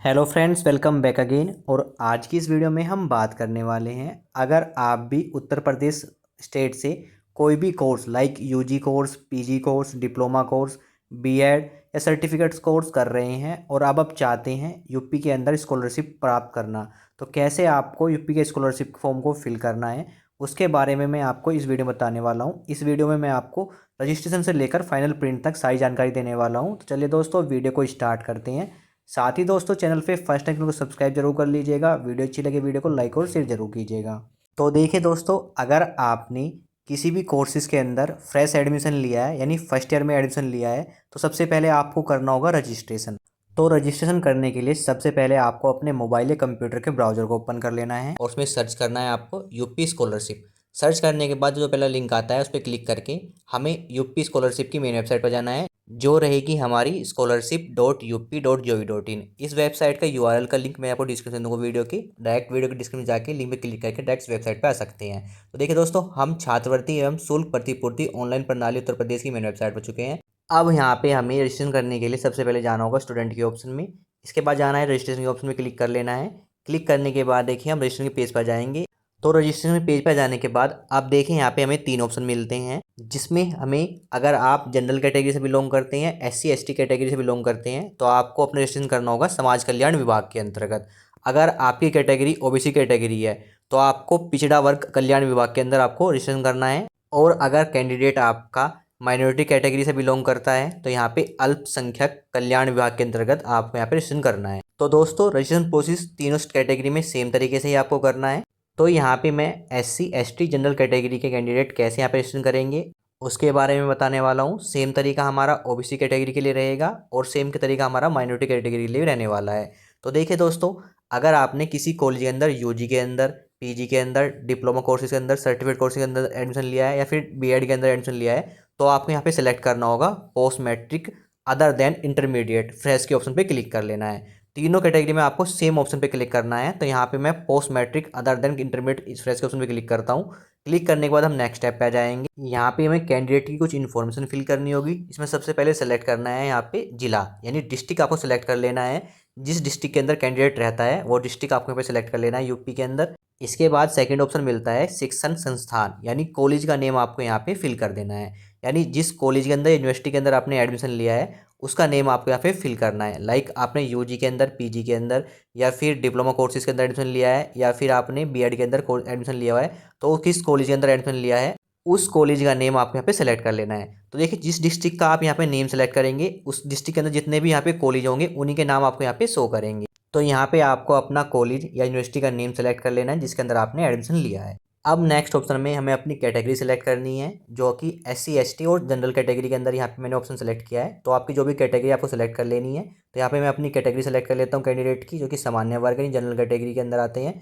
Hello friends, welcome back again. और आज की इस वीडियो में हम बात करने वाले हैं, अगर आप भी उत्तर प्रदेश स्टेट से कोई भी course like UG course, PG course, diploma course, BEd या सर्टिफिकेट्स कोर्स कर रहे हैं और अब आप चाहते हैं यूपी के अंदर स्कॉलरशिप प्राप्त करना, तो कैसे आपको यूपी के स्कॉलरशिप फॉर्म को फिल करना है उसके बारे में मैं आपको इस वीडियो में बताने वाला हूँ। इस वीडियो में मैं आपको रजिस्ट्रेशन से लेकर फाइनल प्रिंट तक सारी जानकारी देने वाला हूँ। तो चलिए दोस्तों, वीडियो को स्टार्ट करते हैं। साथ ही दोस्तों, चैनल पे फर्स्ट टाइम को सब्सक्राइब जरूर कर लीजिएगा। वीडियो अच्छी लगे वीडियो को लाइक और शेयर जरूर कीजिएगा। तो देखिए दोस्तों, अगर आपने किसी भी कोर्सेज़ के अंदर फ्रेश एडमिशन लिया है यानी फर्स्ट ईयर में एडमिशन लिया है, तो सबसे पहले आपको करना होगा रजिस्ट्रेशन। तो रजिस्ट्रेशन करने के लिए सबसे पहले आपको अपने मोबाइल या कंप्यूटर के ब्राउज़र को ओपन कर लेना है और उसमें सर्च करना है आपको यूपी स्कॉलरशिप। सर्च करने के बाद जो पहला लिंक आता है उस पर क्लिक करके हमें यूपी स्कॉलरशिप की मेन वेबसाइट पर जाना है, जो रहेगी हमारी scholarship.up.gov.in। इस वेबसाइट का यूआरएल का लिंक मैं आपको डिस्क्रिप्शन दूंगा वीडियो की। डायरेक्ट वीडियो के डिस्क्रिप्शन में जाके लिंक पे क्लिक करके डायरेक्ट वेबसाइट पे आ सकते हैं। तो देखिए दोस्तों, हम छात्रवृत्ति एवं शुल्क प्रतिपूर्ति ऑनलाइन प्रणाली उत्तर प्रदेश की मेन वेबसाइट पर चुके हैं। अब यहाँ पे हमें रजिस्ट्रेशन करने के लिए सबसे पहले जाना होगा स्टूडेंट के ऑप्शन में। इसके बाद जाना है रजिस्ट्रेशन के ऑप्शन में क्लिक कर लेना है। क्लिक करने के बाद देखिए हम रजिस्ट्रेशन के पेज पर जाएंगे। तो रजिस्ट्रेशन पेज पर जाने के बाद आप देखें यहाँ पे हमें 3 ऑप्शन मिलते हैं, जिसमें हमें, अगर आप जनरल कैटेगरी से बिलोंग करते हैं, एससी एसटी कैटेगरी से बिलोंग करते हैं, तो आपको अपना रजिस्ट्रेशन करना होगा समाज कल्याण विभाग के अंतर्गत। अगर आपकी कैटेगरी ओबीसी कैटेगरी है तो आपको पिछड़ा वर्ग कल्याण विभाग के अंदर आपको रजिस्ट्रेशन करना है। और अगर कैंडिडेट आपका माइनॉरिटी कैटेगरी से बिलोंग करता है तो यहाँ पे अल्पसंख्यक कल्याण विभाग के अंतर्गत आपको यहाँ पे रजिस्ट्रेशन करना है। तो दोस्तों, रजिस्ट्रेशन प्रोसेस तीनों कैटेगरी में सेम तरीके से ही आपको करना है। तो यहाँ पे मैं एससी एसटी जनरल कैटेगरी के कैंडिडेट कैसे यहाँ पे रजिस्ट्रेशन करेंगे उसके बारे में बताने वाला हूँ। सेम तरीका हमारा ओबीसी कैटेगरी के लिए रहेगा और सेम के तरीका हमारा माइनॉरिटी कैटेगरी के लिए रहने वाला है। तो देखिए दोस्तों, अगर आपने किसी कॉलेज के अंदर, यूजी के अंदर, पीजी के अंदर, डिप्लोमा कोर्सेज के अंदर, सर्टिफिकेट कोर्सेज के अंदर एडमिशन लिया है या फिर बीएड के अंदर एडमिशन लिया है, तो आपको यहाँ पे सेलेक्ट करना होगा post matric other than intermediate fresh के ऑप्शन पे क्लिक कर लेना है। तीनों कैटेगरी में आपको सेम ऑप्शन पे क्लिक करना है। तो यहाँ पे मैं post matric other than intermediate इस फ्रेश के ऑप्शन पे क्लिक करता हूँ। क्लिक करने के बाद हम नेक्स्ट स्टेप पे आ जाएंगे। यहाँ पे हमें कैंडिडेट की कुछ इन्फॉर्मेशन फिल करनी होगी। इसमें सबसे पहले सेलेक्ट करना है यहाँ पे जिला यानी डिस्ट्रिक्ट आपको सेलेक्ट कर लेना है। जिस डिस्ट्रिक्ट के अंदर कैंडिडेट रहता है वो डिस्ट्रिक्ट आपको यहाँ पे सेलेक्ट कर लेना है यूपी के अंदर। इसके बाद सेकंड ऑप्शन मिलता है शिक्षण संस्थान यानी कॉलेज का नेम आपको यहाँ पे फिल कर देना है। यानी जिस कॉलेज के अंदर, यूनिवर्सिटी के अंदर आपने एडमिशन लिया है उसका नेम आपको यहाँ पे फिल करना है। लाइक आपने यूजी के अंदर, पीजी के अंदर या फिर डिप्लोमा कोर्सेज के अंदर एडमिशन लिया है या फिर आपने बीएड के अंदर एडमिशन लिया हुआ है, तो किस कॉलेज के अंदर एडमिशन लिया है उस कॉलेज का नेम आपको यहाँ पे सेलेक्ट कर लेना है। तो देखिए, जिस डिस्ट्रिक्ट का आप यहाँ पे नेम सेलेक्ट करेंगे उस डिस्ट्रिक्ट के अंदर जितने भी यहाँ पे कॉलेज होंगे उन्हीं के नाम आपको यहाँ पे शो करेंगे। तो यहाँ पे आपको अपना कॉलेज या यूनिवर्सिटी का नेम सेलेक्ट कर लेना है जिसके अंदर आपने एडमिशन लिया है। अब नेक्स्ट ऑप्शन में हमें अपनी कैटेगरी सेलेक्ट करनी है, जो कि एससी एसटी और जनरल कैटेगरी के अंदर यहाँ पे मैंने ऑप्शन सेलेक्ट किया है। तो आपकी जो भी कैटेगरी आपको सेलेक्ट कर लेनी है। तो यहाँ पे मैं अपनी कैटेगरी सेलेक्ट कर लेता हूँ कैंडिडेट की, जो कि सामान्य वर्ग यानी जनरल कैटेगरी के अंदर आते हैं।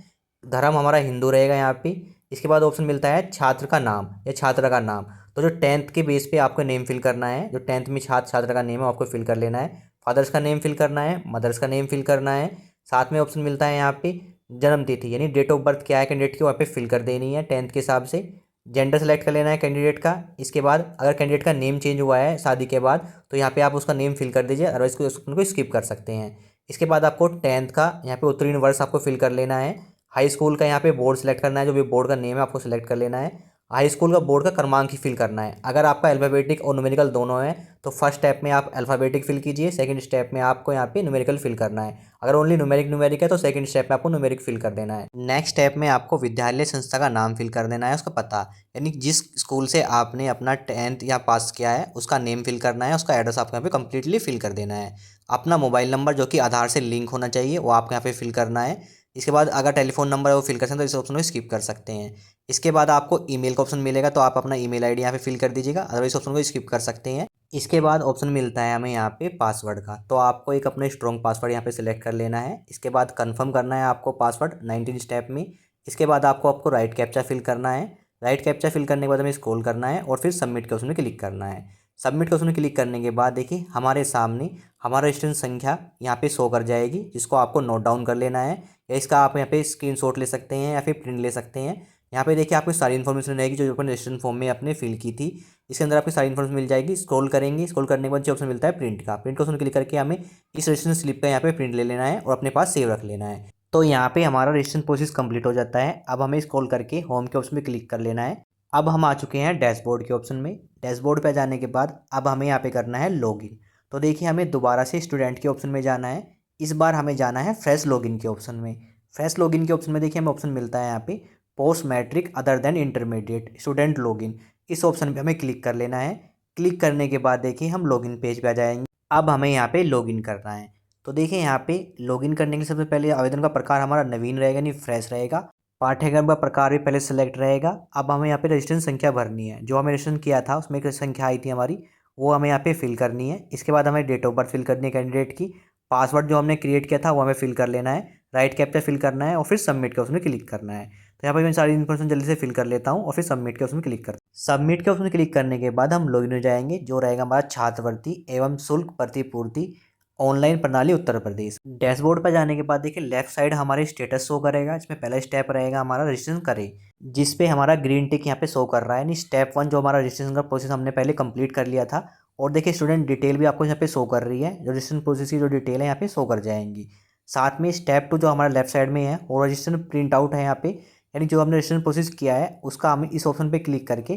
धर्म हमारा हिंदू रहेगा यहाँ पे। इसके बाद ऑप्शन मिलता है छात्र का नाम या छात्रा का नाम। तो जो 10th के बेस पे आपको नेम फिल करना है, जो 10th में छात्र छात्रा का नेम है आपको फिल कर लेना है। फादर्स का नेम फिल करना है, मदर्स का नेम फिल करना है। साथ में ऑप्शन मिलता है यहाँ पे जन्म तिथि यानी डेट ऑफ बर्थ क्या है कैंडिडेट की, वहाँ पे फिल कर देनी है 10th के हिसाब से। जेंडर सेलेक्ट कर लेना है कैंडिडेट का। इसके बाद अगर कैंडिडेट का नेम चेंज हुआ है शादी के बाद तो यहाँ पे आप उसका नेम फिल कर दीजिए, अदरवाइज को स्किप कर सकते हैं। इसके बाद आपको 10th का यहाँ पे उत्तीर्ण वर्ष आपको फिल कर लेना है। हाई स्कूल का यहाँ पे बोर्ड सेलेक्ट करना है, जो भी बोर्ड का नेम है आपको सेलेक्ट कर लेना है। हाई स्कूल का बोर्ड का क्रमांक ही फिल करना है। अगर आपका अल्फ़ाबेटिक और न्यूमेरिकल दोनों है तो फर्स्ट स्टेप में आप अल्फ़ाबेटिक फिल कीजिए, सेकंड स्टेप में आपको यहाँ पे न्यूमेरिकल फिल करना है। अगर ओनली न्यूमेरिक है तो सेकंड स्टेप में आपको न्यूमेरिक फिल कर देना है। नेक्स्ट स्टेप में आपको विद्यालय संस्था का नाम फिल कर देना है, उसका पता यानी जिस स्कूल से आपने अपना 10th या पास किया है उसका नेम फिल करना है, उसका एड्रेस आपको यहाँ पे कंप्लीटली फिल कर देना है। अपना मोबाइल नंबर जो कि आधार से लिंक होना चाहिए वो आपको यहाँ पे फिल करना है। इसके बाद अगर टेलीफोन नंबर है वो फिल कर सकते हैं, तो इस ऑप्शन को स्किप कर सकते हैं। इसके बाद आपको ईमेल का ऑप्शन मिलेगा, तो आप अपना ईमेल आईडी यहाँ पे फिल कर दीजिएगा, अदरवाइज ऑप्शन को स्किप कर सकते हैं। इसके बाद ऑप्शन मिलता है हमें यहाँ पे पासवर्ड का, तो आपको एक अपना स्ट्रॉन्ग पासवर्ड यहाँ पे सिलेक्ट कर लेना है। इसके बाद कंफर्म करना है आपको पासवर्ड 19 स्टेप में। इसके बाद आपको राइट कैप्चा फिल करना है। राइट कैप्चा फिल करने के बाद हमें स्क्रॉल करना है और फिर सबमिट के ऑप्शन में क्लिक करना है। सबमिट के ऑप्शन में क्लिक करने के बाद देखिए हमारे सामने हमारा रजिस्ट्रेशन संख्या यहाँ पे शो कर जाएगी, जिसको आपको नोट डाउन कर लेना है, या इसका आप यहाँ पे स्क्रीनशॉट ले सकते हैं या फिर प्रिंट ले सकते हैं। यहाँ पे देखिए आपको सारी इन्फॉर्मेशन रहेगी जो अपन रजिस्ट्रेशन फॉर्म में आपने फिल की थी। इसके अंदर आपकी सारी इन्फॉर्मेशन मिल जाएगी। स्क्रॉल करेंगे, स्क्रॉल करने के बाद जो ऑप्शन मिलता है प्रिंट का, प्रिंट का ऑप्शन क्लिक करके हमें इस रजिस्ट्रेशन स्लिप का यहाँ पे प्रिंट ले लेना है और अपने पास सेव रख लेना है। तो यहाँ पे हमारा रजिस्ट्रेशन प्रोसेस कंप्लीट हो जाता है। अब हमें स्क्रॉल करके होम के ऑप्शन पे क्लिक कर लेना है। अब हम आ चुके हैं डैशबोर्ड के ऑप्शन में। डैशबोर्ड पे जाने के बाद अब हमें यहाँ पे करना है लॉगिन। तो देखिए हमें दोबारा से स्टूडेंट के ऑप्शन में जाना है। इस बार हमें जाना है फ्रेश लॉगिन के ऑप्शन में। फ्रेश लॉगिन के ऑप्शन में देखिए हमें ऑप्शन मिलता है यहाँ पे post matric other than intermediate student login. इस ऑप्शन पे हमें क्लिक कर लेना है। क्लिक करने के बाद देखिए हम लॉगिन पेज पे आ जाएंगे। अब हमें यहाँ पे लॉगिन करना है। तो देखिए यहाँ पे लॉगिन करने के लिए सबसे पहले आवेदन का प्रकार हमारा नवीन रहेगा, यानी फ्रेश रहेगा। पाठ्यक्रम का प्रकार भी पहले सेलेक्ट रहेगा। अब हमें यहाँ पे रजिस्ट्रेशन संख्या भरनी है। जो हमें रजिस्ट्रेशन किया था उसमें एक संख्या आई थी हमारी, वो हमें यहाँ पे फिल करनी है। इसके बाद हमें डेट ऑफ बर्थ फिल करनी है कैंडिडेट की। पासवर्ड जो हमने क्रिएट किया था वो हमें फिल कर लेना है। राइट कैप्चा फिल करना है और फिर सबमिट के ऑप्शन में क्लिक करना है। तो यहाँ पर मैं सारी इन्फॉर्मेशन जल्दी से फिल कर लेता हूँ और फिर सबमिट के ऑप्शन में क्लिक करता हूँ। सबमिट के ऑप्शन में क्लिक करने के बाद हम लॉगिन हो जाएंगे, जो रहेगा हमारा छात्रवृत्ति एवं शुल्क प्रतिपूर्ति ऑनलाइन प्रणाली उत्तर प्रदेश। डैशबोर्ड पर जाने के बाद देखिए लेफ्ट साइड हमारे स्टेटस शो करेगा। इसमें पहला स्टेप रहेगा हमारा रजिस्ट्रेशन करें, जिस पे हमारा ग्रीन टिक यहाँ पे शो कर रहा है, यानी स्टेप 1 जो हमारा रजिस्ट्रेशन का प्रोसेस हमने पहले कंप्लीट कर लिया था। और देखिए स्टूडेंट डिटेल भी आपको यहाँ पे शो कर रही है। रजिस्ट्रेशन प्रोसेस की जो डिटेल है यहाँ पे शो कर जाएंगी। साथ में स्टेप 2 जो हमारा लेफ्ट साइड में है और रजिस्ट्रेशन प्रिंट आउट है यहाँ पे, यानी जो हमने रजिस्ट्रेशन प्रोसेस किया है उसका हम इस ऑप्शन पे क्लिक करके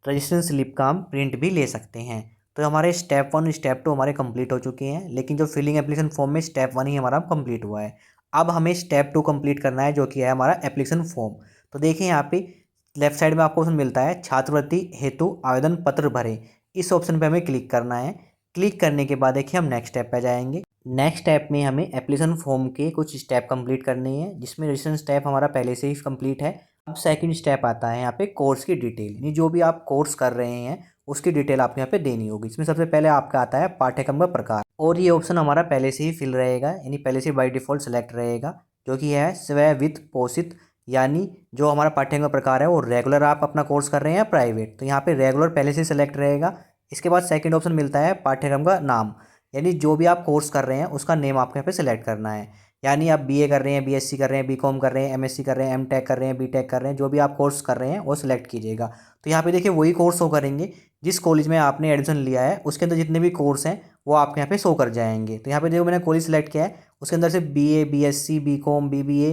रजिस्ट्रेशन स्लिप का हम प्रिंट भी ले सकते हैं। तो हमारे स्टेप 1 स्टेप 2 हमारे कंप्लीट हो चुके हैं, लेकिन जो फिलिंग एप्लीकेशन फॉर्म में स्टेप 1 ही हमारा कंप्लीट हुआ है। अब हमें स्टेप 2 कंप्लीट करना है, जो कि है हमारा एप्लीकेशन फॉर्म। तो देखिए यहाँ पे लेफ्ट साइड में आपको ऑप्शन मिलता है छात्रवृत्ति हेतु आवेदन पत्र भरें। इस ऑप्शन पे हमें क्लिक करना है। क्लिक करने के बाद देखिए हम नेक्स्ट स्टेप पे जाएंगे। नेक्स्ट स्टेप में हमें एप्लीकेशन फॉर्म के कुछ स्टेप कंप्लीट करने हैं, जिसमें रजिस्ट्रेशन स्टेप हमारा पहले से ही कंप्लीट है। अब सेकंड स्टेप आता है यहाँ पे कोर्स की डिटेल, यानी जो भी आप कोर्स कर रहे हैं उसकी डिटेल आपको यहाँ पे देनी होगी। इसमें सबसे पहले आपका आता है पाठ्यक्रम का प्रकार, और ये ऑप्शन हमारा पहले से ही फिल रहेगा, यानी पहले से बाय डिफ़ॉल्ट सेलेक्ट रहेगा, जो कि है स्वयं वित्त पोषित। यानी जो हमारा पाठ्यक्रम का प्रकार है वो रेगुलर आप अपना कोर्स कर रहे हैं या प्राइवेट, तो यहाँ पे रेगुलर पहले से सेलेक्ट रहेगा। इसके बाद सेकंड ऑप्शन मिलता है पाठ्यक्रम का नाम, यानी जो भी आप कोर्स कर रहे हैं उसका नेम आपको यहाँ पे सेलेक्ट करना है। यानी आप बीए कर रहे हैं, बीएससी कर रहे हैं, बीकॉम कर रहे हैं, एमएससी कर रहे हैं, एमटेक कर रहे हैं, बीटेक कर रहे हैं, जो भी आप कोर्स कर रहे हैं वो सिलेक्ट कीजिएगा। तो यहाँ पे देखिए वही कोर्स शो करेंगे जिस कॉलेज में आपने एडमिशन लिया है, उसके अंदर जितने भी कोर्स हैं वो आपके यहाँ पे शो कर जाएंगे। तो यहाँ पे देखो मैंने कॉलेज सेलेक्ट किया है, उसके अंदर से BA, BSc, BCom, BBA,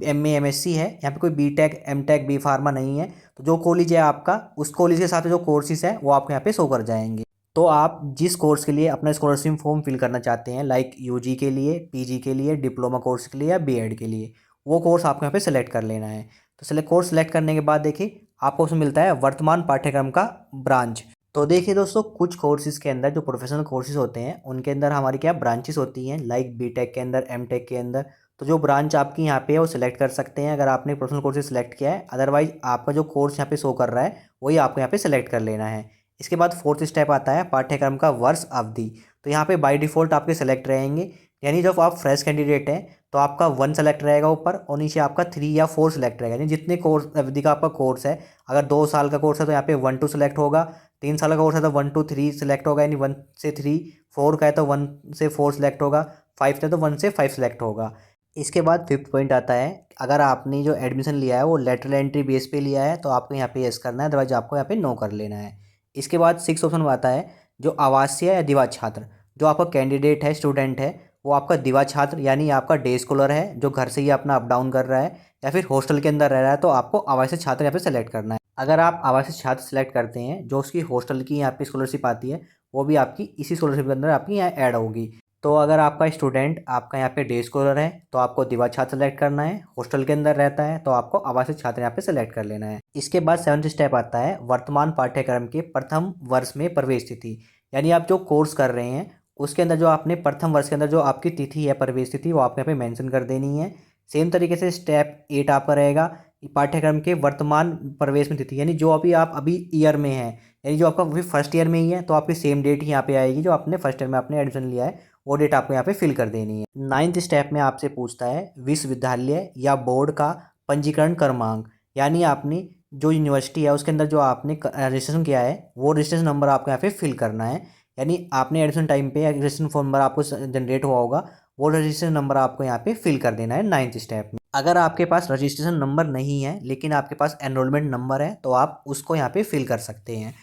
MA, MSc है। यहाँ पे कोई बीटेक, एमटेक, बी फार्मा नहीं है। तो जो कॉलेज है आपका, उस कॉलेज के साथ जो कोर्सेज है वो आपको यहाँ पे शो कर जाएंगे। तो आप जिस कोर्स के लिए अपना स्कॉलरशिप फॉर्म फिल करना चाहते हैं, लाइक यूजी के लिए, पीजी के लिए, डिप्लोमा कोर्स के लिए या बीएड के लिए, वो कोर्स आपको यहाँ पे सेलेक्ट कर लेना है। तो कोर्स सेलेक्ट करने के बाद देखिए आपको उसमें मिलता है वर्तमान पाठ्यक्रम का ब्रांच। तो देखिए दोस्तों, कुछ कोर्सेज के अंदर जो प्रोफेशनल कोर्सेज होते हैं उनके अंदर हमारी क्या ब्रांचेस होती हैं, लाइक बीटेक के अंदर, एमटेक के अंदर। तो जो ब्रांच आपकी यहाँ पे है वो सिलेक्ट कर सकते हैं अगर आपने प्रोफेशनल कोर्सेज सेलेक्ट किया है। अदरवाइज आपका जो कोर्स यहाँ पे शो कर रहा है वही आपको यहाँ पे सेलेक्ट कर लेना है। इसके बाद फोर्थ स्टेप आता है पाठ्यक्रम का वर्ष अवधि। तो यहाँ पे बाय डिफ़ॉल्ट आपके सेलेक्ट रहेंगे, यानी जब आप फ्रेश कैंडिडेट हैं तो आपका 1 सेलेक्ट रहेगा ऊपर, और नीचे आपका 3 या 4 सेलेक्ट रहेगा। यानी जितने कोर्स अवधि का आपका कोर्स है, अगर 2 साल का कोर्स है तो यहाँ पे 1 2 सेलेक्ट होगा, 3 साल का कोर्स है तो 1 2 3 सेलेक्ट होगा, यानी 1 से 3, 4 का है तो 1 से 4 सेलेक्ट होगा, 5 है तो 1 से 5 सेलेक्ट होगा। इसके बाद फिफ्थ पॉइंट आता है, अगर आपने जो एडमिशन लिया है वो लेटरल एंट्री बेस पे लिया है तो आपको यहाँ पे यस करना है, अदरवाइज आपको यहाँ पे नो कर लेना है। इसके बाद 6 ऑप्शन में आता है जो आवासीय या दिवा छात्र। जो आपका कैंडिडेट है, स्टूडेंट है, वो आपका दिवा छात्र यानी आपका डे स्कॉलर है, जो घर से ही अपना अप डाउन कर रहा है, या फिर हॉस्टल के अंदर रह रहा है, तो आपको आवासीय छात्र यहाँ पे सेलेक्ट करना है। अगर आप आवासीय छात्र सेलेक्ट करते हैं, जो उसकी हॉस्टल की यहाँ पे स्कॉलरशिप आती है वो भी आपकी इसी स्कॉलरशिप के अंदर आपकी यहाँ ऐड होगी। तो अगर आपका स्टूडेंट आपका यहाँ पे डे स्कॉलर है तो आपको दिवा छात्र सेलेक्ट करना है, हॉस्टल के अंदर रहता है तो आपको आवासीय छात्र यहाँ पे सेलेक्ट कर लेना है। इसके बाद 7th स्टेप आता है वर्तमान पाठ्यक्रम के प्रथम वर्ष में प्रवेश तिथि। यानी आप जो कोर्स कर रहे हैं उसके अंदर जो आपने प्रथम वर्ष के अंदर जो आपकी तिथि है, प्रवेश तिथि, वो आपको यहाँ पे मेंशन कर देनी है। सेम तरीके से स्टेप 8 आपका रहेगा पाठ्यक्रम के वर्तमान प्रवेश में तिथि, यानी जो अभी ईयर में है, यानी जो आपका अभी फर्स्ट ईयर में ही है तो आपकी सेम डेट ही यहाँ पे आएगी जो आपने फर्स्ट ईयर में आपने एडमिशन लिया है, वो डेट आपको यहाँ पे फिल कर देनी है। 9th स्टेप में आपसे पूछता है विश्वविद्यालय या बोर्ड का पंजीकरण क्रमांक, यानी आपने जो यूनिवर्सिटी है उसके अंदर जो आपने रजिस्ट्रेशन किया है वो रजिस्ट्रेशन नंबर आपको यहाँ पे फिल करना है। यानी आपने एडमिशन टाइम पे रजिस्ट्रेशन फॉर्म नंबर आपको जनरेट हुआ होगा, वो रजिस्ट्रेशन नंबर आपको यहाँ पे फिल कर देना है 9th स्टेप में। अगर आपके पास रजिस्ट्रेशन नंबर नहीं है लेकिन आपके पास एनरोलमेंट नंबर है तो आप उसको यहाँ पे फिल कर सकते हैं।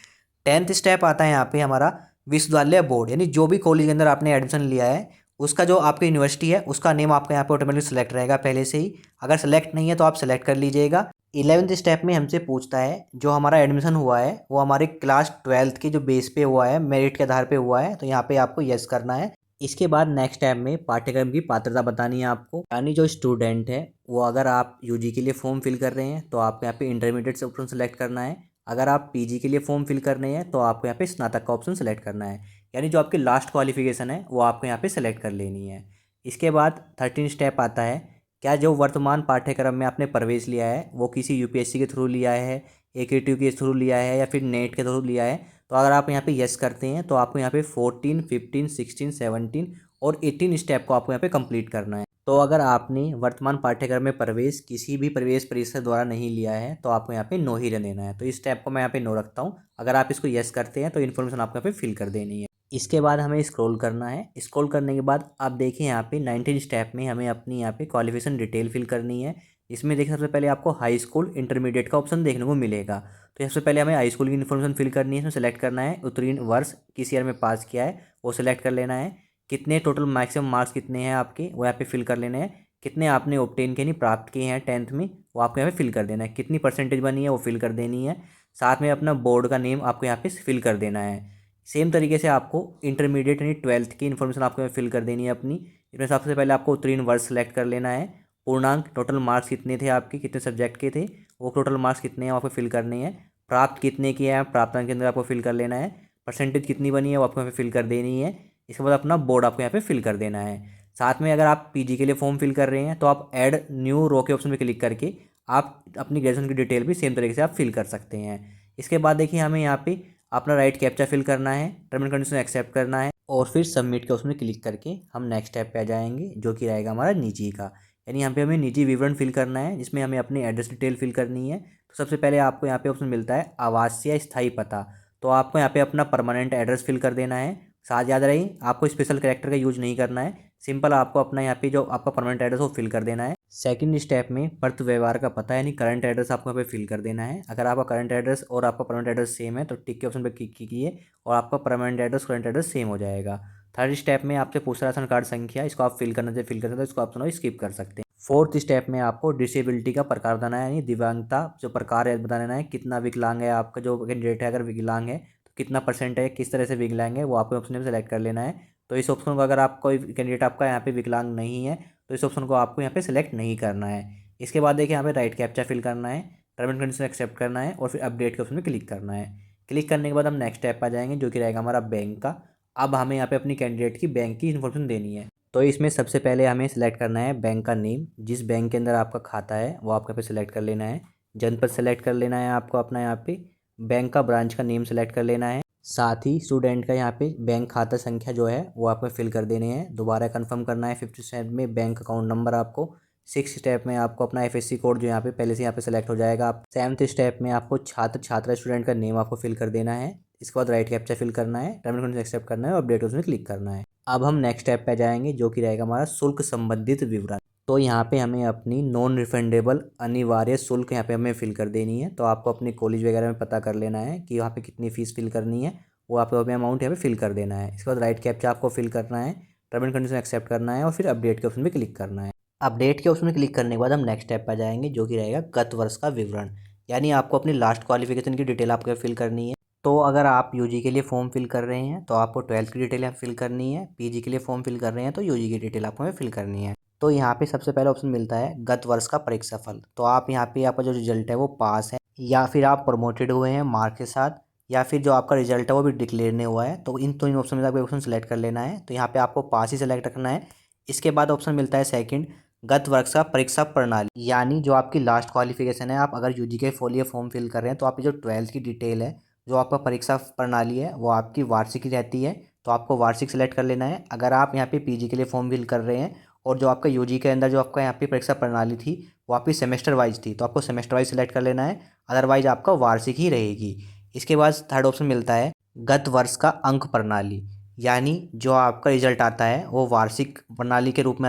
10th स्टेप आता है यहाँ पे हमारा विश्वविद्यालय बोर्ड, यानी जो भी कॉलेज के अंदर आपने एडमिशन लिया है उसका जो आपकी यूनिवर्सिटी है उसका नेम आपका यहाँ पे ऑटोमेटिक सेलेक्ट रहेगा पहले से ही। अगर सेलेक्ट नहीं है तो आप सेलेक्ट कर लीजिएगा। 11th स्टेप में हमसे पूछता है जो हमारा एडमिशन हुआ है वो हमारे क्लास 12th के जो बेस पे हुआ है, मेरिट के आधार पे हुआ है, तो यहाँ पे आपको यस करना है। इसके बाद नेक्स्ट स्टेप में पाठ्यक्रम की पात्रता बतानी है आपको, यानी जो स्टूडेंट है वो अगर आप यूजी के लिए फॉर्म फिल कर रहे हैं तो आपको यहाँ पे इंटरमीडिएट से ऑप्शन सेलेक्ट करना है। अगर आप पीजी के लिए फॉर्म फिल कर रहे हैं तो आपको यहाँ पे स्नातक का ऑप्शन सेलेक्ट करना है, यानी जो आपकी लास्ट क्वालिफिकेशन है वो आपको यहाँ पे सेलेक्ट कर लेनी है। इसके बाद 13 स्टेप आता है, क्या जो वर्तमान पाठ्यक्रम में आपने प्रवेश लिया है वो किसी यूपीएससी के थ्रू लिया है, एकेटीयू के थ्रू लिया है या फिर नेट के थ्रू लिया है, तो अगर आप यहाँ पे यस करते हैं तो आपको यहाँ पे 14, 15, 16, 17 और 18 स्टेप को आपको यहाँ पे कंप्लीट करना है। तो अगर आपने वर्तमान पाठ्यक्रम में प्रवेश किसी भी प्रवेश परिषद द्वारा नहीं लिया है तो आपको यहाँ पे नो ही रहने देना है। तो इस स्टेप को मैं यहाँ पे नो रखता हूँ। अगर आप इसको यस करते हैं तो इन्फॉर्मेशन आपको यहाँ पे फिल कर देनी है। इसके बाद हमें स्क्रॉल करना है। स्क्रॉल करने के बाद आप देखिए यहाँ पे 19 स्टेप में हमें अपनी यहाँ पे क्वालिफिकेशन डिटेल फिल करनी है। इसमें देखिए सबसे पहले आपको हाई स्कूल इंटरमीडिएट का ऑप्शन देखने को मिलेगा। तो सबसे पहले हमें हाई स्कूल की इन्फॉर्मेशन फिल करनी है। इसमें सेलेक्ट करना है उत्तीर्ण वर्ष किस ईयर में पास किया है वो सिलेक्ट कर लेना है। कितने टोटल मैक्सिमम मार्क्स कितने हैं आपके वो यहाँ पे फिल कर लेने हैं। कितने आपने ऑब्टेन किए नहीं प्राप्त किए हैं 10th में वो आपको यहाँ पे फिल कर देना है। कितनी परसेंटेज बनी है वो फिल कर देनी है। साथ में अपना बोर्ड का नेम आपको यहाँ पे फिल कर देना है। सेम तरीके से आपको इंटरमीडिएट यानी 12th की इन्फॉर्मेशन आपको यहाँ फिल कर देनी है अपनी। इसमें सबसे पहले आपको उत्तीर्ण वर्ष सेलेक्ट कर लेना है। पूर्णांक टोटल मार्क्स कितने थे आपके, कितने सब्जेक्ट के थे, वो टोटल मार्क्स कितने हैं आपको फिल करने हैं। प्राप्त कितने किए हैं प्राप्तांक के अंदर आपको फिल कर लेना है। परसेंटेज कितनी बनी है वो आपको यहाँ पे फिल कर देनी है। इसके बाद अपना बोर्ड आपको यहाँ पे फिल कर देना है। साथ में अगर आप पीजी के लिए फॉर्म फिल कर रहे हैं तो आप ऐड न्यू रो के ऑप्शन पे क्लिक करके आप अपनी ग्रेजुएशन की डिटेल भी सेम तरीके से आप फिल कर सकते हैं। इसके बाद देखिए हमें यहाँ पे अपना राइट कैप्चा फिल करना है, टर्म एंड कंडीशन एक्सेप्ट करना है और फिर सबमिट के ऑप्शन में क्लिक करके हम नेक्स्ट स्टेप पे आ जाएंगे जो कि रहेगा हमारा निजी का, यानी यहाँ पे हमें निजी विवरण फिल करना है जिसमें हमें अपनी एड्रेस डिटेल फिल करनी है। तो सबसे पहले आपको यहाँ पे ऑप्शन मिलता है आवासीय स्थायी पता, तो आपको यहाँ पे अपना परमानेंट एड्रेस फिल कर देना है। साथ याद रही आपको स्पेशल कैरेक्टर का यूज नहीं करना है, सिंपल आपको अपना यहाँ पे जो आपका परमानेंट एड्रेस वो फिल कर देना है। सेकंड स्टेप में प्रति व्यवहार का पता यानी करंट एड्रेस आपको यहाँ पे फिल कर देना है। अगर आपका करंट एड्रेस और आपका परमानेंट एड्रेस सेम है तो टिक के ऑप्शन पे क्लिक कीजिए और आपका permanent address current address same हो जाएगा। थर्ड स्टेप में आपसे पूछ रहा राशन कार्ड संख्या, इसको आप फिल करना चाहिए फिल कर सकते हैं, इसको ऑप्शन स्किप कर सकते हैं। फोर्थ स्टेप में आपको डिसेबिलिटी का प्रकार बताना है, यानी दिव्यांगता जो प्रकार है बता देना है। कितना विकलांग है आपका जो कैंडिडेट है, अगर विकलांग है तो कितना परसेंट है, किस तरह से विकलांग है वो आपको ऑप्शन में सेलेक्ट कर लेना है। तो इस ऑप्शन को अगर आप कोई कैंडिडेट आपका यहाँ पे विकलांग नहीं है तो इस ऑप्शन को आपको यहाँ पे सेलेक्ट नहीं करना है। इसके बाद देखिए यहाँ पे राइट कैप्चा फिल करना है, टर्म एंड कंडीशन एक्सेप्ट करना है और फिर अपडेट के ऑप्शन में क्लिक करना है। क्लिक करने के बाद हम नेक्स्ट स्टेप आ जाएंगे जो कि रहेगा हमारा बैंक का। अब हमें यहाँ पे अपनी कैंडिडेट की बैंक की इन्फॉर्मेशन देनी है। तो इसमें सबसे पहले हमें सेलेक्ट करना है बैंक का नेम, जिस बैंक के अंदर आपका खाता है वो आपको यहाँ पे सेलेक्ट कर लेना है। जनपद सेलेक्ट कर लेना है आपको अपना, यहाँ पे बैंक का ब्रांच का नेम सेलेक्ट कर लेना है। साथ ही स्टूडेंट का यहाँ पे बैंक खाता संख्या जो है वो आपको फिल कर देने हैं। दोबारा कंफर्म करना है। 5th स्टेप में बैंक अकाउंट नंबर आपको। 6th स्टेप में आपको अपना एफएससी कोड जो यहाँ पे पहले से यहाँ पे सेलेक्ट हो जाएगा। आप 7th स्टेप में आपको छात्र स्टूडेंट का नेम आपको फिल कर देना है। इसके बाद राइट कैप्चा फिल करना है, टर्म एंड कंडीशन एक्सेप्ट करना है और अपडेट उसमें क्लिक करना है। अब हम नेक्स्ट स्टेप पे जाएंगे जो कि रहेगा हमारा शुल्क संबंधित विवरण। तो यहाँ पे हमें अपनी नॉन रिफंडेबल अनिवार्य शुल्क यहाँ पे हमें फिल कर देनी है। तो आपको अपने कॉलेज वगैरह में पता कर लेना है कि यहाँ पे कितनी फीस फिल करनी है, वो आपको अपने अमाउंट यहाँ पे फिल कर देना है। इसके बाद राइट कैप्चा आपको फिल करना है, टर्म एंड कंडीशन एक्सेप्ट करना है और फिर अपडेट के ऑप्शन में क्लिक करना है। अपडेट के ऑप्शन में क्लिक करने के बाद हम नेक्स्ट स्टेप पर जाएंगे जो कि रहेगा गत वर्ष का विवरण, यानी आपको अपनी लास्ट क्वालिफिकेशन की डिटेल आपको फिल करनी है। तो अगर आप यूजी के लिए फॉर्म फिल कर रहे हैं तो आपको 12th की डिटेल फिल करनी है। पीजी के लिए फॉर्म फिल कर रहे हैं तो यूजी की डिटेल आपको फिल करनी है। तो यहाँ पे सबसे पहला ऑप्शन मिलता है गत वर्ष का परीक्षा फल। तो आप यहाँ पे आपका जो रिजल्ट है वो पास है या फिर आप प्रमोटेड हुए हैं मार्क के साथ, या फिर जो आपका रिजल्ट है वो भी डिक्लेयर नहीं हुआ है। तो इन ऑप्शन में आपको ऑप्शन सेलेक्ट कर लेना है। तो यहाँ पे आपको पास ही सेलेक्ट रखना है। इसके बाद ऑप्शन मिलता है सेकंड गत वर्ष का परीक्षा प्रणाली, यानी जो आपकी लास्ट क्वालिफिकेशन है। आप अगर यूजी के लिए फॉर्म फिल कर रहे हैं तो आपकी जो 12th की डिटेल है, जो आपका परीक्षा प्रणाली है वो आपकी वार्षिक ही रहती है, तो आपको वार्षिक सेलेक्ट कर लेना है। अगर आप यहाँ पे पीजी के लिए फॉर्म फिल कर रहे हैं और जो आपका यूजी के अंदर जो आपका यहाँ पे परीक्षा प्रणाली थी वो आपकी सेमेस्टर वाइज थी, तो आपको सेमेस्टर वाइज सेलेक्ट कर लेना है, अदरवाइज आपका वार्षिक ही रहेगी। इसके बाद थर्ड ऑप्शन मिलता है गत वर्ष का अंक प्रणाली, यानी जो आपका रिजल्ट आता है वो वार्षिक प्रणाली के रूप में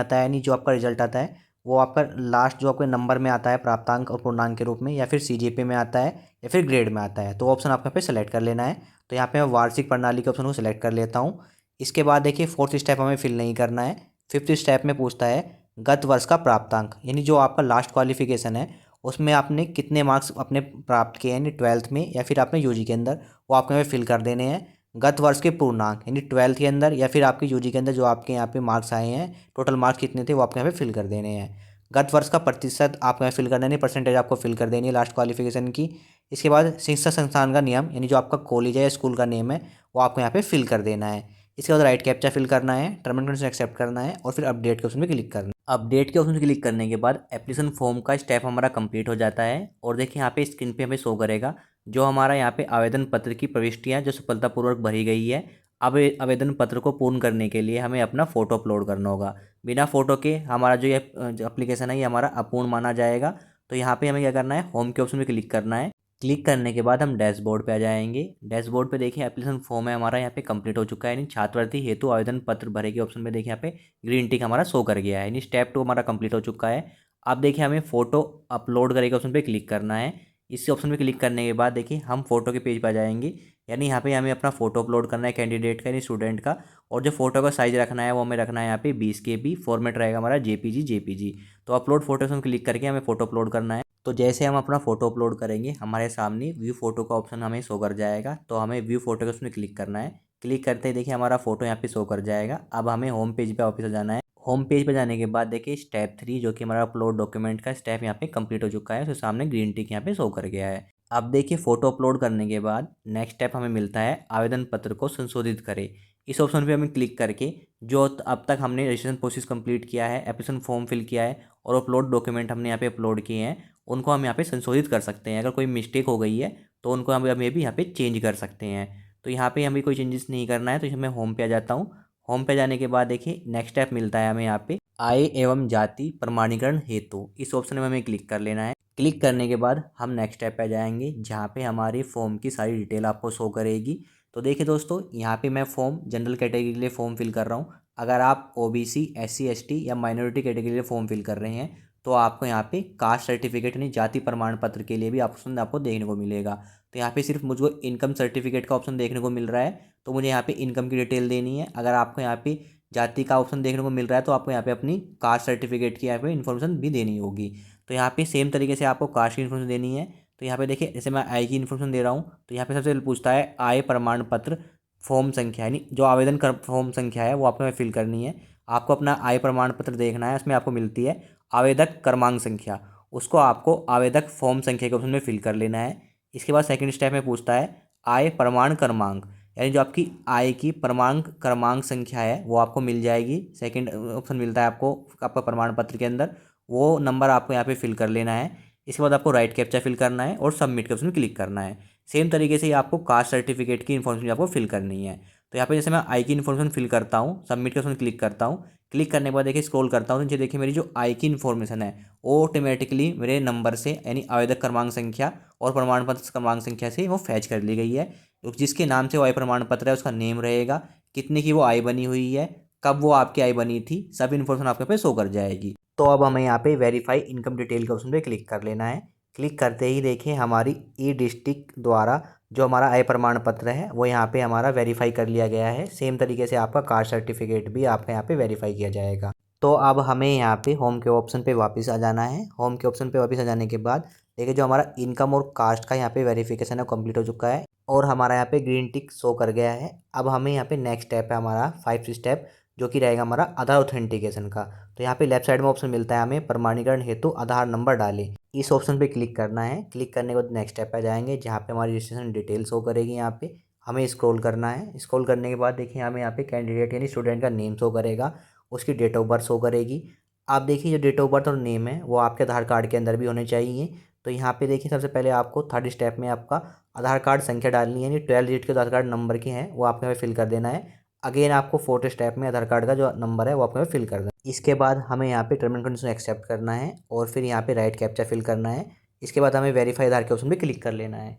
आता है, यानी जो आपका रिजल्ट आता है वो आपका लास्ट जो आपके नंबर में आता है प्राप्तांक और पूर्णांक के रूप में, या फिर सीजीपीए में आता है, या फिर ग्रेड में आता है। तो ऑप्शन आपको यहाँ पे सेलेक्ट कर लेना है। तो यहाँ पे मैं वार्षिक प्रणाली के ऑप्शन को सिलेक्ट कर लेता हूँ। इसके बाद देखिए फोर्थ स्टेप हमें फिल नहीं करना है। फिफ्थ स्टेप में पूछता है गत वर्ष का प्राप्तांक, यानी जो आपका लास्ट क्वालिफिकेशन है उसमें आपने कितने मार्क्स अपने प्राप्त किए हैं, यानी ट्वेल्थ में या फिर आपने यूजी के अंदर, वो आपको यहाँ पे फिल कर देने हैं। गत वर्ष के पूर्णांक यानी ट्वेल्थ के अंदर या फिर आपके यूजी के अंदर जो आपके यहाँ पे मार्क्स आए हैं, टोटल मार्क्स कितने थे वो आपके यहाँ पे फिल कर देने हैं। गत वर्ष का प्रतिशत आपको यहाँ फिल कर देनी है, परसेंटेज आपको फिल कर देनी है लास्ट क्वालिफिकेशन की। इसके बाद शिक्षा संस्थान का नियम यानी जो आपका कॉलेज है या स्कूल का नेम है वो आपको यहाँ पे फिल कर देना है। इसके बाद राइट कैप्चा फिल करना है, टर्म एंड कंडीशन एक्सेप्ट करना है और फिर अपडेट के ऑप्शन पे क्लिक करना है। अपडेट के ऑप्शन पे क्लिक करने के बाद एप्लीकेशन फॉर्म का स्टेप हमारा कंप्लीट हो जाता है। और देखिए यहाँ पे स्क्रीन पे हमें शो करेगा जो हमारा यहाँ पे आवेदन पत्र की प्रविष्टियाँ जो सफलतापूर्वक भरी गई है। अब आवेदन पत्र को पूर्ण करने के लिए हमें अपना फ़ोटो अपलोड करना होगा। बिना फ़ोटो के हमारा जो ये एप्लीकेशन है ये हमारा अपूर्ण माना जाएगा। तो यहाँ पे हमें क्या करना है, होम के ऑप्शन पे क्लिक करना है। क्लिक करने के बाद हम डैशबोर्ड पे आ जाएंगे। डैशबोर्ड पे देखिए एप्लीकेशन फॉर्म है हमारा यहाँ पे कंप्लीट हो चुका है, यानी छात्रवृत्ति हेतु आवेदन पत्र भरे के ऑप्शन पे देखिए यहाँ पे ग्रीन टिक हमारा शो कर गया है, यानी स्टेप 2 हमारा कंप्लीट हो चुका है। अब देखिए हमें फ़ोटो अपलोड करे के ऑप्शन पे क्लिक करना है। इस ऑप्शन पे क्लिक करने के बाद देखिए हम फोटो के पेज पर आ जाएंगे, यानी यहाँ पे हमें अपना फ़ोटो अपलोड करना है कैंडिडेट का यानी स्टूडेंट का। और जो फोटो का साइज़ रखना है वो हमें रखना है यहाँ पे 20 KB, फॉर्मेट रहेगा हमारा जेपीजी। तो अपलोड फोटो में क्लिक करके हमें फ़ोटो अपलोड करना है। तो जैसे हम अपना फ़ोटो अपलोड करेंगे हमारे सामने व्यू फ़ोटो का ऑप्शन हमें शो कर जाएगा। तो हमें व्यू फ़ोटो के उसमें क्लिक करना है। क्लिक करते ही देखिए हमारा फ़ोटो यहाँ पे शो कर जाएगा। अब हमें होम पेज पे वापस जाना है। होम पेज पे जाने के बाद देखिए स्टेप 3 जो कि हमारा अपलोड डॉक्यूमेंट का स्टेप यहाँ पे कंप्लीट हो चुका है, तो सामने ग्रीन टिक यहाँ पे शो कर गया है। अब देखिए फ़ोटो अपलोड करने के बाद नेक्स्ट स्टेप हमें मिलता है आवेदन पत्र को संशोधित करें। इस ऑप्शन पे हमें क्लिक करके जो अब तक हमने रजिस्ट्रेशन प्रोसेस कंप्लीट किया है, एप्लीकेशन फॉर्म फिल किया है और अपलोड डॉक्यूमेंट हमने यहाँ पे अपलोड किए हैं, उनको हम यहाँ पे संशोधित कर सकते हैं। अगर कोई मिस्टेक हो गई है तो उनको हम भी यहाँ पे चेंज कर सकते हैं। तो यहाँ पे हमें कोई चेंजेस नहीं करना है, तो मैं होम पे आ जाता हूँ। होम पे जाने के बाद देखिए नेक्स्ट स्टेप मिलता है हमें यहाँ पे आय एवं जाति प्रमाणीकरण हेतु, इस ऑप्शन में हमें क्लिक कर लेना है। क्लिक करने के बाद हम नेक्स्ट स्टेप पे जाएंगे जहाँ पे हमारी फॉर्म की सारी डिटेल आपको शो करेगी। तो देखिए दोस्तों यहाँ पे मैं फॉर्म जनरल कैटेगरी के लिए फॉर्म फिल कर रहा हूँ। अगर आप ओबीसी, SC, ST या माइनॉरिटी कैटेगरी के लिए फॉर्म फिल कर रहे हैं तो आपको यहाँ पे कास्ट सर्टिफिकेट यानी जाति प्रमाण पत्र के लिए भी ऑप्शन आपको देखने को मिलेगा। तो यहाँ पे सिर्फ मुझको इनकम सर्टिफिकेट का ऑप्शन देखने को मिल रहा है, तो मुझे यहाँ पे इनकम की डिटेल देनी है। अगर आपको यहाँ पे जाति का ऑप्शन देखने को मिल रहा है तो आपको यहाँ पे अपनी कास्ट सर्टिफिकेट की यहाँ पे इन्फॉर्मेशन भी देनी होगी। तो यहाँ पे सेम तरीके से आपको कास्ट की इन्फॉर्मेशन देनी है। तो यहाँ पे देखिए जैसे मैं आय की इन्फॉर्मेशन दे रहा हूँ तो यहाँ पे सबसे पहले पूछता है आय प्रमाण पत्र फॉर्म संख्या, यानी जो आवेदन कर फॉर्म संख्या है वो आपको फिल करनी है। आपको अपना आय प्रमाण पत्र देखना है, उसमें आपको मिलती है आवेदक क्रमांक संख्या, उसको आपको आवेदक फॉर्म संख्या के ऑप्शन में फिल कर लेना है। इसके बाद सेकंड स्टेप में पूछता है आय प्रमाण क्रमांक, यानी जो आपकी आय की प्रमाण क्रमांक संख्या है वो आपको मिल जाएगी। सेकंड ऑप्शन मिलता है आपको आपका प्रमाण पत्र के अंदर, वो नंबर आपको यहाँ पे फिल कर लेना है। इसके बाद आपको राइट कैप्चा फिल करना है और सबमिट के ऑप्शन क्लिक करना है। सेम तरीके से ही आपको कास्ट सर्टिफिकेट की इन्फॉर्मेशन आपको फिल करनी है। तो यहाँ पे जैसे मैं आई की इन्फॉर्मेशन फिल करता हूँ, सबमिट के ऑप्शन क्लिक करता हूँ। क्लिक करने के बाद देखिए स्क्रॉल करता हूँ तो नीचे देखिए मेरी जो आई की इन्फॉर्मेशन है वो ऑटोमेटिकली मेरे नंबर से यानी आवेदक क्रमांक संख्या और प्रमाण पत्र क्रमांक संख्या से वो फैच कर ली गई है। तो जिसके नाम से वो आय प्रमाण पत्र है उसका नेम रहेगा, कितने की वो आय बनी हुई है, कब वो आपकी आय बनी थी, सब इन्फॉर्मेशन आपके पे शो कर जाएगी। तो अब हमें यहाँ पे वेरीफाई इनकम डिटेल के ऑप्शन पे क्लिक कर लेना है। क्लिक करते ही देखिए हमारी ई डिस्ट्रिक्ट द्वारा जो हमारा आय प्रमाण पत्र है वो यहाँ पे हमारा वेरीफाई कर लिया गया है। सेम तरीके से आपका कास्ट सर्टिफिकेट भी आपका यहाँ पे वेरीफाई किया जाएगा। तो अब हमें यहाँ पे होम के ऑप्शन पे वापस आ जाना है। होम के ऑप्शन पे वापस आ जाने के बाद देखिए जो हमारा इनकम और कास्ट का यहाँ पे वेरिफिकेशन है कंप्लीट हो चुका है और हमारा यहाँ पे ग्रीन टिक शो कर गया है। अब हमें यहाँ पे नेक्स्ट स्टेप है हमारा 5th स्टेप जो कि रहेगा हमारा आधार ऑथेंटिकेशन का। तो यहाँ पे लेफ्ट साइड में ऑप्शन मिलता है हमें प्रमाणीकरण हेतु आधार नंबर डालें, इस ऑप्शन पे क्लिक करना है। क्लिक करने के बाद नेक्स्ट स्टेप पे जाएंगे जहाँ पे हमारी रजिस्ट्रेशन डिटेल्स शो करेगी। यहाँ पे हमें स्क्रॉल करना है। स्क्रॉल करने के बाद देखिए हमें यहाँ पे कैंडिडेट यानी स्टूडेंट का नेम शो करेगा, उसकी डेट ऑफ बर्थ शो करेगी। आप देखिए जो डेट ऑफ बर्थ और नेम है वो आपके आधार कार्ड के अंदर भी होने चाहिए। तो यहाँ पे देखिए सबसे पहले आपको 3rd स्टेप में आपका आधार कार्ड संख्या डालनी है, यानी 12 डिजिट के आधार कार्ड नंबर के हैं वो आपको यहाँ पे फिल कर देना है। अगेन आपको 4th स्टेप में आधार कार्ड का जो नंबर है वो आपको यहाँ पे फिल कर देना है। इसके बाद हमें यहाँ पे टर्म एंड कंडीशन एक्सेप्ट करना है और फिर यहाँ पे राइट कैप्चा फिल करना है। इसके बाद हमें वेरीफाई आधार के ऑप्शन पे क्लिक कर लेना है।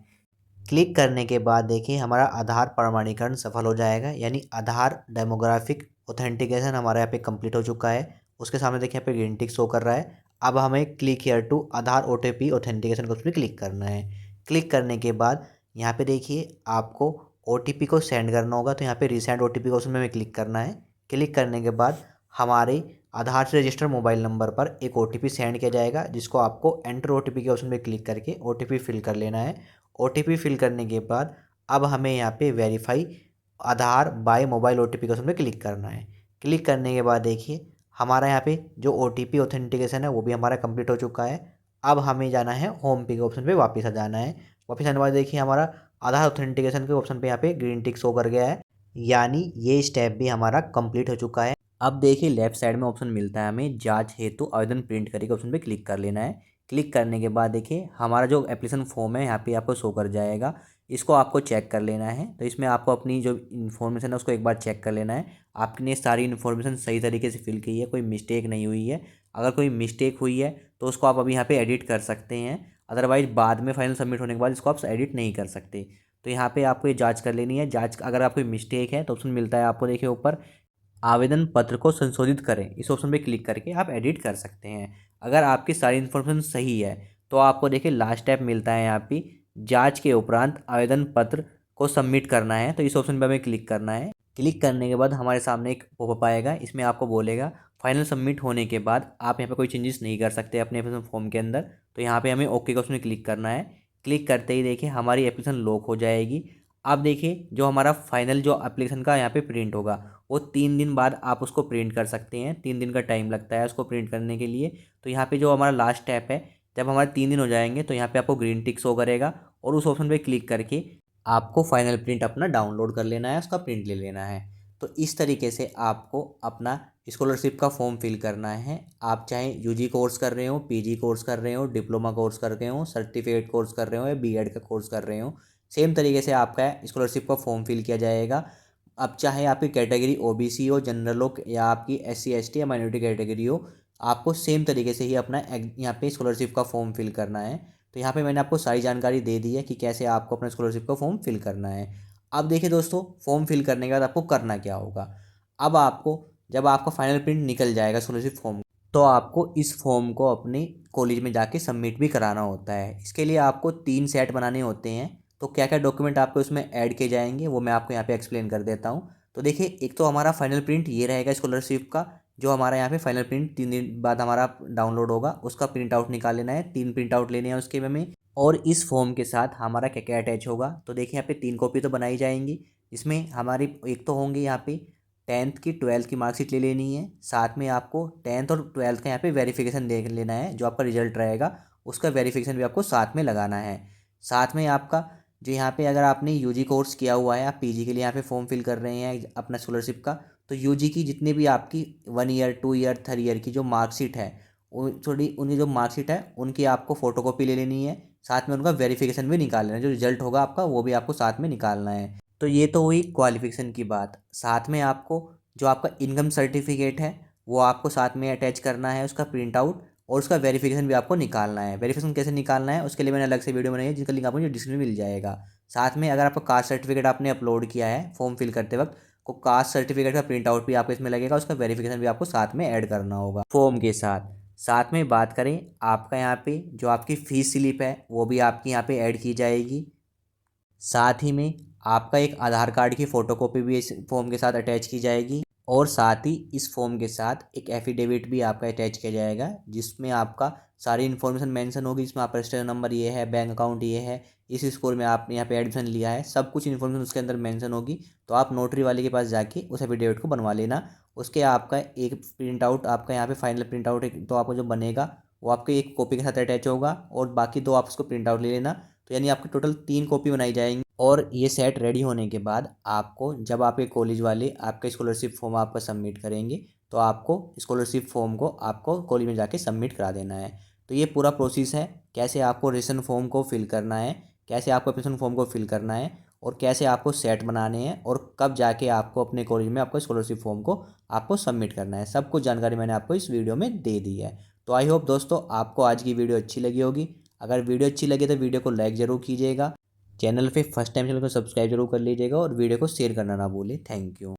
क्लिक करने के बाद देखिए हमारा आधार प्रमाणीकरण सफल हो जाएगा, यानी आधार डेमोग्राफिक ऑथेंटिकेशन हमारा यहाँ पे कंप्लीट हो चुका है उसके सामने देखिए यहाँ पे ग्रीन टिक शो कर रहा है। अब हमें click here to Aadhaar OTP authentication को उस पर क्लिक करना है। क्लिक करने के बाद यहाँ पे देखिए आपको OTP को सेंड करना होगा, तो यहाँ पे रीसेंड OTP को उसमें हमें क्लिक करना है। क्लिक करने के बाद हमारे आधार से रजिस्टर्ड मोबाइल नंबर पर एक OTP सेंड किया जाएगा, जिसको आपको एंटर OTP के ऑप्शन पे क्लिक करके OTP फिल कर लेना है। OTP फिल करने के बाद अब हमें यहाँ पे वेरीफाई आधार बाय मोबाइल OTP के ऑप्शन पे क्लिक करना है। क्लिक करने के बाद देखिए हमारा यहाँ पे जो OTP ऑथेंटिकेशन है वो भी हमारा कंप्लीट हो चुका है। अब हमें जाना है होम पे के ऑप्शन पे, वापस आ जाना है। वापस आने के बाद देखिए हमारा आधार ऑथेंटिकेशन के ऑप्शन पे यहाँ पे ग्रीन टिक शो कर गया है, यानी ये स्टेप भी हमारा कंप्लीट हो चुका है। अब देखिए लेफ्ट साइड में ऑप्शन मिलता है हमें जांच हेतु आवेदन प्रिंट करके ऑप्शन पे क्लिक कर लेना है। क्लिक करने के बाद देखिए हमारा जो एप्लीकेशन फॉर्म है यहाँ पे आपको शो कर जाएगा, इसको आपको चेक कर लेना है। तो इसमें आपको अपनी जो इन्फॉर्मेशन है उसको एक बार चेक कर लेना है, आपने सारी इन्फॉर्मेशन सही तरीके से फिल की है, कोई मिस्टेक नहीं हुई है। अगर कोई मिस्टेक हुई है तो उसको आप अभी यहाँ पे एडिट कर सकते हैं, अदरवाइज बाद में फाइनल सबमिट होने के बाद इसको आप एडिट नहीं कर सकते। तो यहाँ पे आपको ये जांच कर लेनी है। जांच अगर आपको मिस्टेक है तो ऑप्शन मिलता है आपको देखिए ऊपर आवेदन पत्र को संशोधित करें, इस ऑप्शन पे क्लिक करके आप एडिट कर सकते हैं। अगर आपकी सारी इन्फॉर्मेशन सही है तो आपको देखिए लास्ट स्टेप मिलता है यहाँ पे जांच के उपरांत आवेदन पत्र को सबमिट करना है, तो इस ऑप्शन पे हमें क्लिक करना है। क्लिक करने के बाद हमारे सामने एक पॉपअप आएगा, इसमें आपको बोलेगा फाइनल सबमिट होने के बाद आप यहाँ पे कोई चेंजेस नहीं कर सकते अपने एप्लीकेशन फॉर्म के अंदर। तो यहाँ पे हमें ओके का ऑप्शन में क्लिक करना है। क्लिक करते ही देखिए हमारी एप्लीकेशन लॉक हो जाएगी। अब देखिए जो हमारा फाइनल जो एप्लीकेशन का यहाँ पे प्रिंट होगा वो 3 दिन बाद आप उसको प्रिंट कर सकते हैं। 3 दिन का टाइम लगता है उसको प्रिंट करने के लिए। तो यहाँ पे जो हमारा लास्ट स्टेप है, जब हमारे 3 दिन हो जाएंगे तो यहाँ पे आपको ग्रीन टिक शो करेगा और उस ऑप्शन पे क्लिक करके आपको फाइनल प्रिंट अपना डाउनलोड कर लेना है, उसका प्रिंट ले लेना है। तो इस तरीके से आपको अपना स्कॉलरशिप का फॉर्म फिल करना है। आप चाहे यूजी कोर्स कर रहे हो, पीजी कोर्स कर रहे हो, डिप्लोमा कोर्स कर रहे हो, सर्टिफिकेट कोर्स कर रहे हो या बीएड का कोर्स कर रहे हो, सेम तरीके से आपका स्कॉलरशिप का फॉर्म फिल किया जाएगा। अब चाहे आपकी कैटेगरी ओबीसी हो, जनरल हो या आपकी एससी एसटी या माइनॉरिटी कैटेगरी हो, आपको सेम तरीके से ही अपना यहाँ पे स्कॉलरशिप का फॉर्म फिल करना है। तो यहाँ पे मैंने आपको सारी जानकारी दे दी है कि कैसे आपको अपना स्कॉलरशिप का फॉर्म फिल करना है। अब देखिए दोस्तों, फॉर्म फिल करने के बाद आपको करना क्या होगा। अब आपको जब आपका फाइनल प्रिंट निकल जाएगा स्कॉलरशिप फॉर्म, तो आपको इस फॉर्म को अपने कॉलेज में जाके सबमिट भी कराना होता है। इसके लिए आपको 3 सेट बनाने होते हैं। तो क्या क्या डॉक्यूमेंट आपको इसमें ऐड किए जाएंगे वो मैं आपको यहाँ पे एक्सप्लेन कर देता हूँ। तो देखिए एक तो हमारा फाइनल प्रिंट ये रहेगा स्कॉलरशिप का, जो हमारा यहाँ पे फाइनल प्रिंट 3 दिन बाद हमारा डाउनलोड होगा, उसका प्रिंट आउट निकाल लेना है। 3 प्रिंट आउट लेने हैं उसके में। और इस फॉर्म के साथ हमारा क्या क्या अटैच होगा, तो देखिए यहाँ पे 3 कॉपी तो बनाई जाएंगी। इसमें हमारी एक तो होंगे यहाँ पे 10th की 12th की मार्कशीट ले लेनी है। साथ में आपको 10th और 12th का यहाँ पे वेरिफिकेशन देख लेना है, जो आपका रिजल्ट रहेगा उसका वेरिफिकेशन भी आपको साथ में लगाना है। साथ में आपका जो यहाँ पे अगर आपने यूजी कोर्स किया हुआ है, आप पीजी के लिए यहाँ पे फॉर्म फिल कर रहे हैं अपना स्कॉलरशिप का, तो यूजी की जितनी भी आपकी 1 ईयर 2 ईयर 3 ईयर की जो मार्कशीट है, वो थोड़ी उनकी जो मार्कशीट है उनकी आपको फ़ोटोकॉपी ले लेनी है। साथ में उनका वेरिफिकेशन भी निकाल लेना है, जो रिजल्ट होगा आपका वो भी आपको साथ में निकालना है। तो ये तो हुई क्वालिफिकेशन की बात। साथ में आपको जो आपका इनकम सर्टिफिकेट है वो आपको साथ में अटैच करना है, उसका प्रिंट आउट, और उसका वेरिफिकेशन भी आपको निकालना है। वेरिफिकेशन कैसे निकालना है उसके लिए मैंने अलग से वीडियो बनाई है, जिसका लिंक आपको डिस्क्रिप्शन में मिल जाएगा। साथ में अगर आपका कास्ट सर्टिफिकेट आपने अपलोड किया है फॉर्म फिल करते वक्त, को कास्ट सर्टिफिकेट का प्रिंट आउट भी आपको इसमें लगेगा, उसका वेरिफिकेशन भी आपको साथ में ऐड करना होगा फॉर्म के साथ। साथ में बात करें आपका यहाँ पे जो आपकी फ़ीस स्लिप है वो भी आपकी यहाँ पे ऐड की जाएगी। साथ ही में आपका एक आधार कार्ड की फ़ोटोकॉपी भी इस फॉर्म के साथ अटैच की जाएगी। और साथ ही इस फॉर्म के साथ एक एफिडेविट भी आपका अटैच किया जाएगा, जिसमें आपका सारी इन्फॉर्मेशन मेंशन होगी, जिसमें आपका रजिस्टर नंबर ये है, बैंक अकाउंट ये है, इस स्कूल में आपने यहाँ पे एडमिशन लिया है, सब कुछ इन्फॉर्मेशन उसके अंदर मेंशन होगी। तो आप नोटरी वाले के पास जाके उस एफिडेविट को बनवा लेना। उसके आपका एक प्रिंट आउट आपका यहाँ पे फाइनल प्रिंट आउट एक तो आपको जो बनेगा वो आपके एक कॉपी के साथ अटैच होगा, और बाकी 2 आप उसको प्रिंट आउट ले लेना। तो यानी आपकी टोटल 3 कॉपी बनाई जाएंगी। और ये सेट रेडी होने के बाद आपको जब आपके कॉलेज वाले आपका स्कॉलरशिप फॉर्म आपका सबमिट करेंगे, तो आपको स्कॉलरशिप फॉर्म को आपको कॉलेज में जाके सबमिट करा देना है। तो ये पूरा प्रोसेस है, कैसे आपको रजिस्ट्रेशन फॉर्म को फिल करना है, कैसे आपको एप्लीकेशन फॉर्म को फिल करना है, और कैसे आपको सेट बनाने हैं, और कब जाके आपको अपने कॉलेज में आपको स्कॉलरशिप फॉर्म को आपको सबमिट करना है। सब कुछ जानकारी मैंने आपको इस वीडियो में दे दी है। तो आई होप दोस्तों आपको आज की वीडियो अच्छी लगी होगी। अगर वीडियो अच्छी लगी तो वीडियो को लाइक ज़रूर कीजिएगा, चैनल पे फर्स्ट टाइम चैनल को सब्सक्राइब जरूर कर लीजिएगा, और वीडियो को शेयर करना ना भूलें। Thank you.